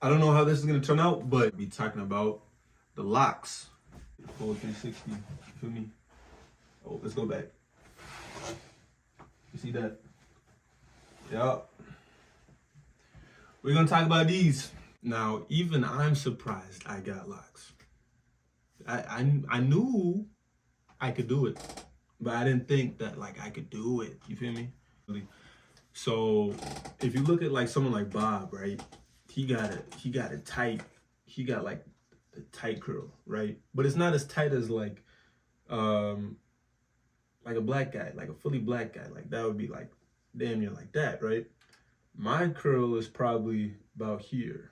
I don't know how this is gonna turn out, but be talking about the Locs. Full 360, you feel me? Oh, let's go back. You see that? Yeah. We're gonna talk about these. Now, even I'm surprised I got Locs. I knew I could do it, but I didn't think that like I could do it. You feel me? So if you look at like someone like Bob, right? He got it tight. He got like the tight curl, right? But it's not as tight as like a black guy, like a fully black guy. Like that would be like damn near like that, right? My curl is probably about here.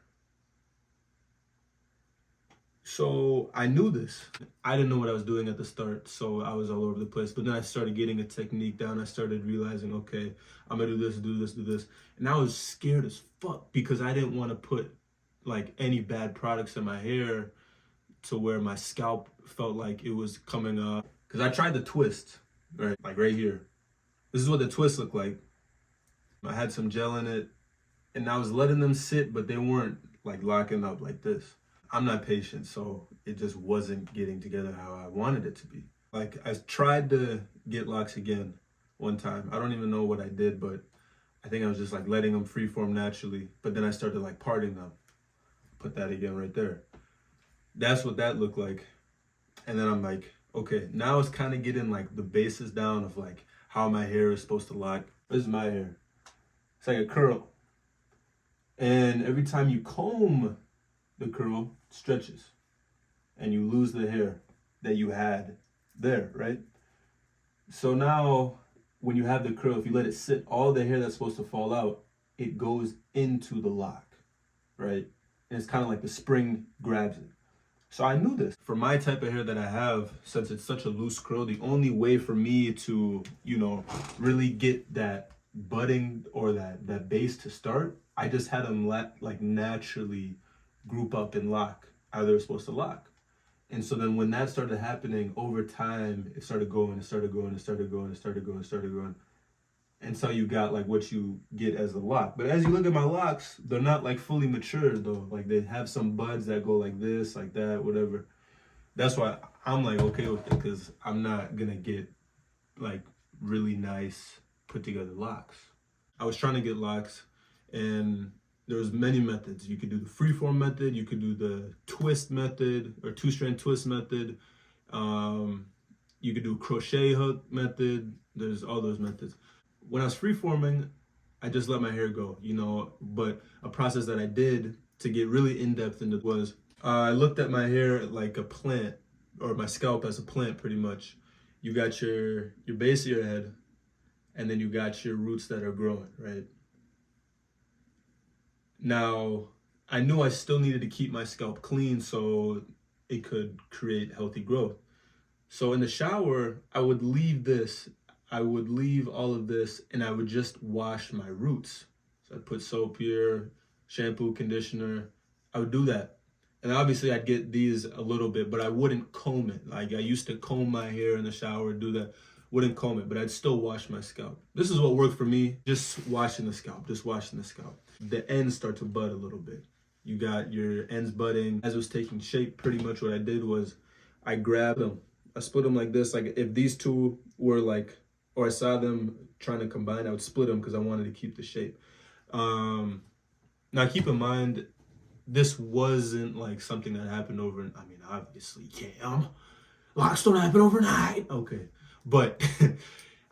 So I knew this. I didn't know what I was doing at the start, so I was all over the place. But then I started getting a technique down. I started realizing, okay, I'm gonna do this, do this, do this. And I was scared as fuck because I didn't want to put like any bad products in my hair to where my scalp felt like it was coming up. Because I tried the twist, right? Like right here. This is what the twist looked like. I had some gel in it and I was letting them sit, but they weren't like locking up like this. I'm not patient, so it just wasn't getting together how I wanted it to be. Like I tried to get Locs again one time. I don't even know what I did, but I think I was just like letting them freeform naturally. But then I started like parting them. Put that again right there. That's what that looked like. And then I'm like, okay, now it's kind of getting like the basis down of like how my hair is supposed to lock. This is my hair. It's like a curl. And every time you comb the curl, it stretches. And you lose the hair that you had there, right? So now when you have the curl, if you let it sit, all the hair that's supposed to fall out, it goes into the lock, right? And it's kind of like the spring grabs it. So I knew this. For my type of hair that I have, since it's such a loose curl, the only way for me to, really get that budding or that base to start, I just had them like naturally group up and lock how they were supposed to lock. And so then when that started happening over time, it started going, it started going, it started going, it started going, it started going. And so you got like what you get as a lock. But as you look at my locks, they're not like fully matured though. Like they have some buds that go like this, like that, whatever. That's why I'm like okay with it, because I'm not gonna get like really nice put together locks. I was trying to get locks and there's many methods. You could do the freeform method, you could do the twist method or two-strand twist method. You could do crochet hook method. There's all those methods. When I was freeforming, I just let my hair go, but a process that I did to get really in-depth into was I looked at my hair like a plant, or my scalp as a plant pretty much. You got your base of your head, and then you got your roots that are growing, right? Now, I knew I still needed to keep my scalp clean so it could create healthy growth. So in the shower, I would leave all of this, and I would just wash my roots. So I'd put soap here, shampoo, conditioner. I would do that. And obviously I'd get these a little bit, but I wouldn't comb it. Like I used to comb my hair in the shower, do that. Wouldn't comb it, but I'd still wash my scalp. This is what worked for me, just washing the scalp, The ends start to bud a little bit. You got your ends budding. As it was taking shape, pretty much what I did was I grabbed them. I split them like this. Like if these two were like, or I saw them trying to combine, I would split them because I wanted to keep the shape. Now keep in mind, this wasn't like something that happened obviously, locks don't happen overnight. Okay. But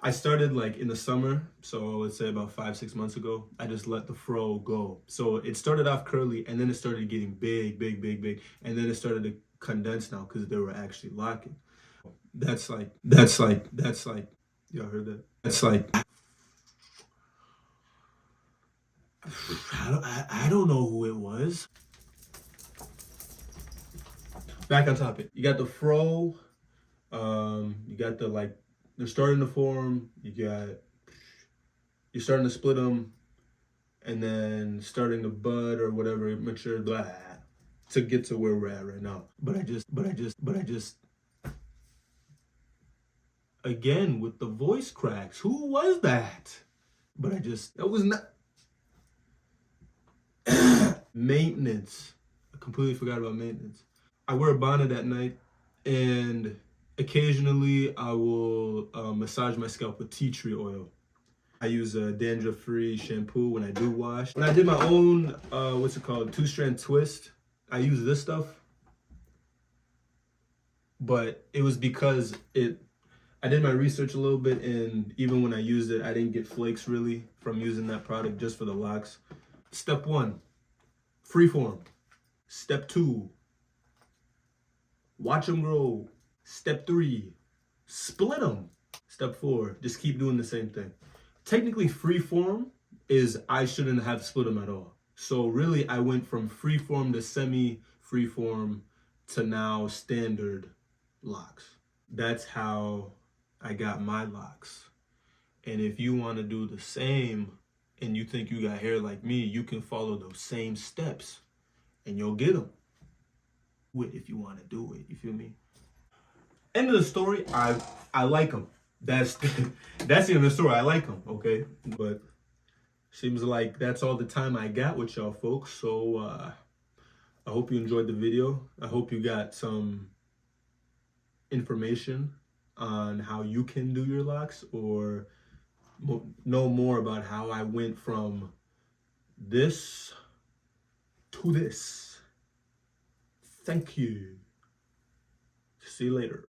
I started like in the summer, so let's say about 5-6 months ago, I just let the fro go. So it started off curly and then it started getting big. And then it started to condense now because they were actually locking. That's like, y'all heard that? That's like, I don't know who it was. Back on topic. You got the fro, you got the like, they're starting to form, you're starting to split them, and then starting to bud or whatever, mature, blah, to get to where we're at right now. But I just, again, with the voice cracks, who was that? That was not, Maintenance. I completely forgot about maintenance. I wear a bonnet at night, and occasionally I will massage my scalp with tea tree oil. I use a dandruff-free shampoo when I do wash. When I did my own, what's it called, 2-strand twist, I use this stuff. But it was because I did my research a little bit, and even when I used it, I didn't get flakes really from using that product just for the locks. Step 1, freeform. Step 2, watch them grow. Step 3, split them. Step 4, just keep doing the same thing. Technically, freeform is I shouldn't have split them at all. So really, I went from freeform to semi-freeform to now standard locks. That's how I got my locks. And if you want to do the same and you think you got hair like me, you can follow those same steps and you'll get them. If you want to do it, you feel me? End of the story. I like them. That's the end of the story. I like them. Okay, but seems like that's all the time I got with y'all folks. So I hope you enjoyed the video. I hope you got some information on how you can do your locks, or know more about how I went from this to this. Thank you. See you later.